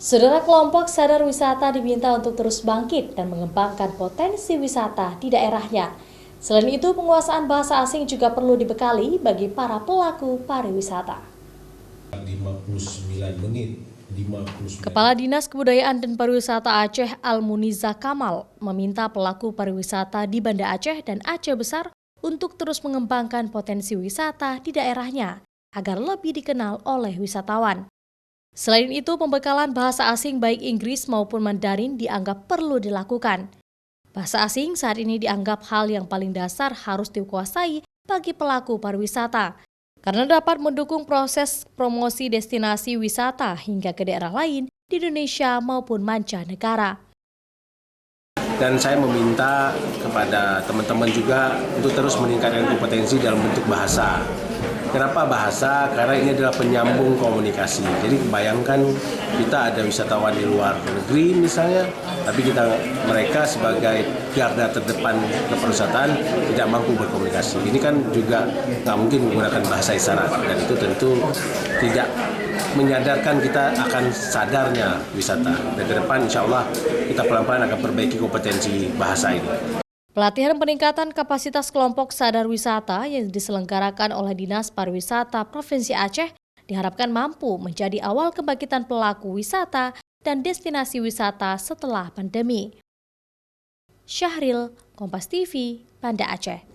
Saudara, kelompok sadar wisata diminta untuk terus bangkit dan mengembangkan potensi wisata di daerahnya. Selain itu, penguasaan bahasa asing juga perlu dibekali bagi para pelaku pariwisata. 59 menit. 59. Kepala Dinas Kebudayaan dan Pariwisata Aceh Almuniza Kamal meminta pelaku pariwisata di Banda Aceh dan Aceh Besar untuk terus mengembangkan potensi wisata di daerahnya agar lebih dikenal oleh wisatawan. Selain itu, pembekalan bahasa asing baik Inggris maupun Mandarin dianggap perlu dilakukan. Bahasa asing saat ini dianggap hal yang paling dasar harus dikuasai bagi pelaku pariwisata, karena dapat mendukung proses promosi destinasi wisata hingga ke daerah lain di Indonesia maupun mancanegara. Dan saya meminta kepada teman-teman juga untuk terus meningkatkan kompetensi dalam bentuk bahasa. Kenapa bahasa? Karena ini adalah penyambung komunikasi. Jadi bayangkan kita ada wisatawan di luar negeri misalnya, tapi mereka sebagai garda terdepan kepariwisataan tidak mampu berkomunikasi. Ini kan juga nggak mungkin menggunakan bahasa isyarat, dan itu tentu tidak menyadarkan kita akan sadarnya wisata. Dan ke depan insya Allah kita pelan-pelan akan perbaiki kompetensi bahasa ini. Pelatihan peningkatan kapasitas kelompok sadar wisata yang diselenggarakan oleh Dinas Pariwisata Provinsi Aceh diharapkan mampu menjadi awal kebangkitan pelaku wisata dan destinasi wisata setelah pandemi. Syahril, Kompas TV, Banda Aceh.